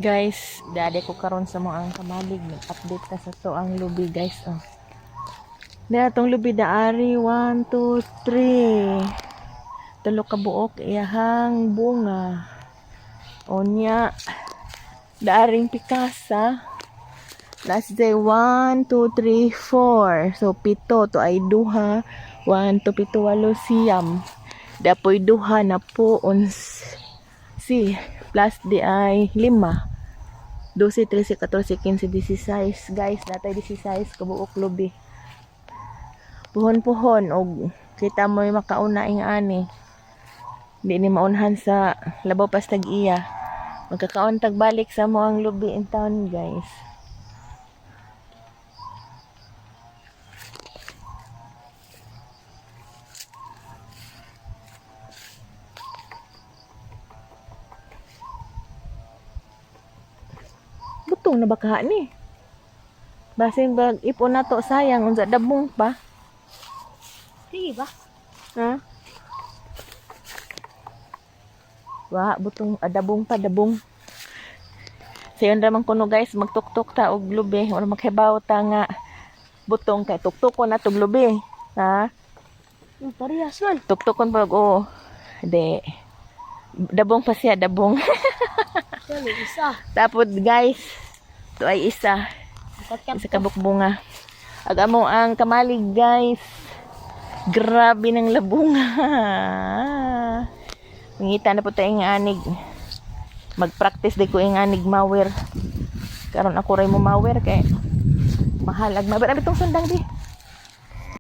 Guys, dali ko karon sa mo ang kamalig. Update ta sa to ang lubi, guys. Oh. Dali tong lubi daari 1 2 3. Tulo ka buok iyahang bunga. Onya daaring pikasa. Last day 1 2 3 4. So pito to ay duha. 1 2 pito walo siyam. Dapoy duha na po si plus di ay 5. 12, 13, 14, 15, 16. Guys, natay 16 kabuok lubi. Puhon-puhon og kita mo yung makauna ing ani. Di ni maunhan sa labaw pas tag iya. Magkakaon tag balik sa mo ang lubi in town, guys. Butong na baka ni. Basin bag ipon na to sayang unsa dabong pa. Sige ba? Ha? Wa butong adabong pa dabong. Sayon ramang kuno guys magtuktok ta og lubi or maghibaw ta nga butong kay tuktukon na tog lubi. Ha? Parehas man. Tuktukon pag oh. De. Dabong pa siya dabong. Yan, isa. Tapos guys, to ay isa. Isa kabuk bunga. Agamo ang kamalig guys. Grabe ng labunga. Ngita na po tayong anig. Mag-practice di ko yung anig mawer. Karon ako rin mo mawer kay mahal. Agmaber, abitong sundang di.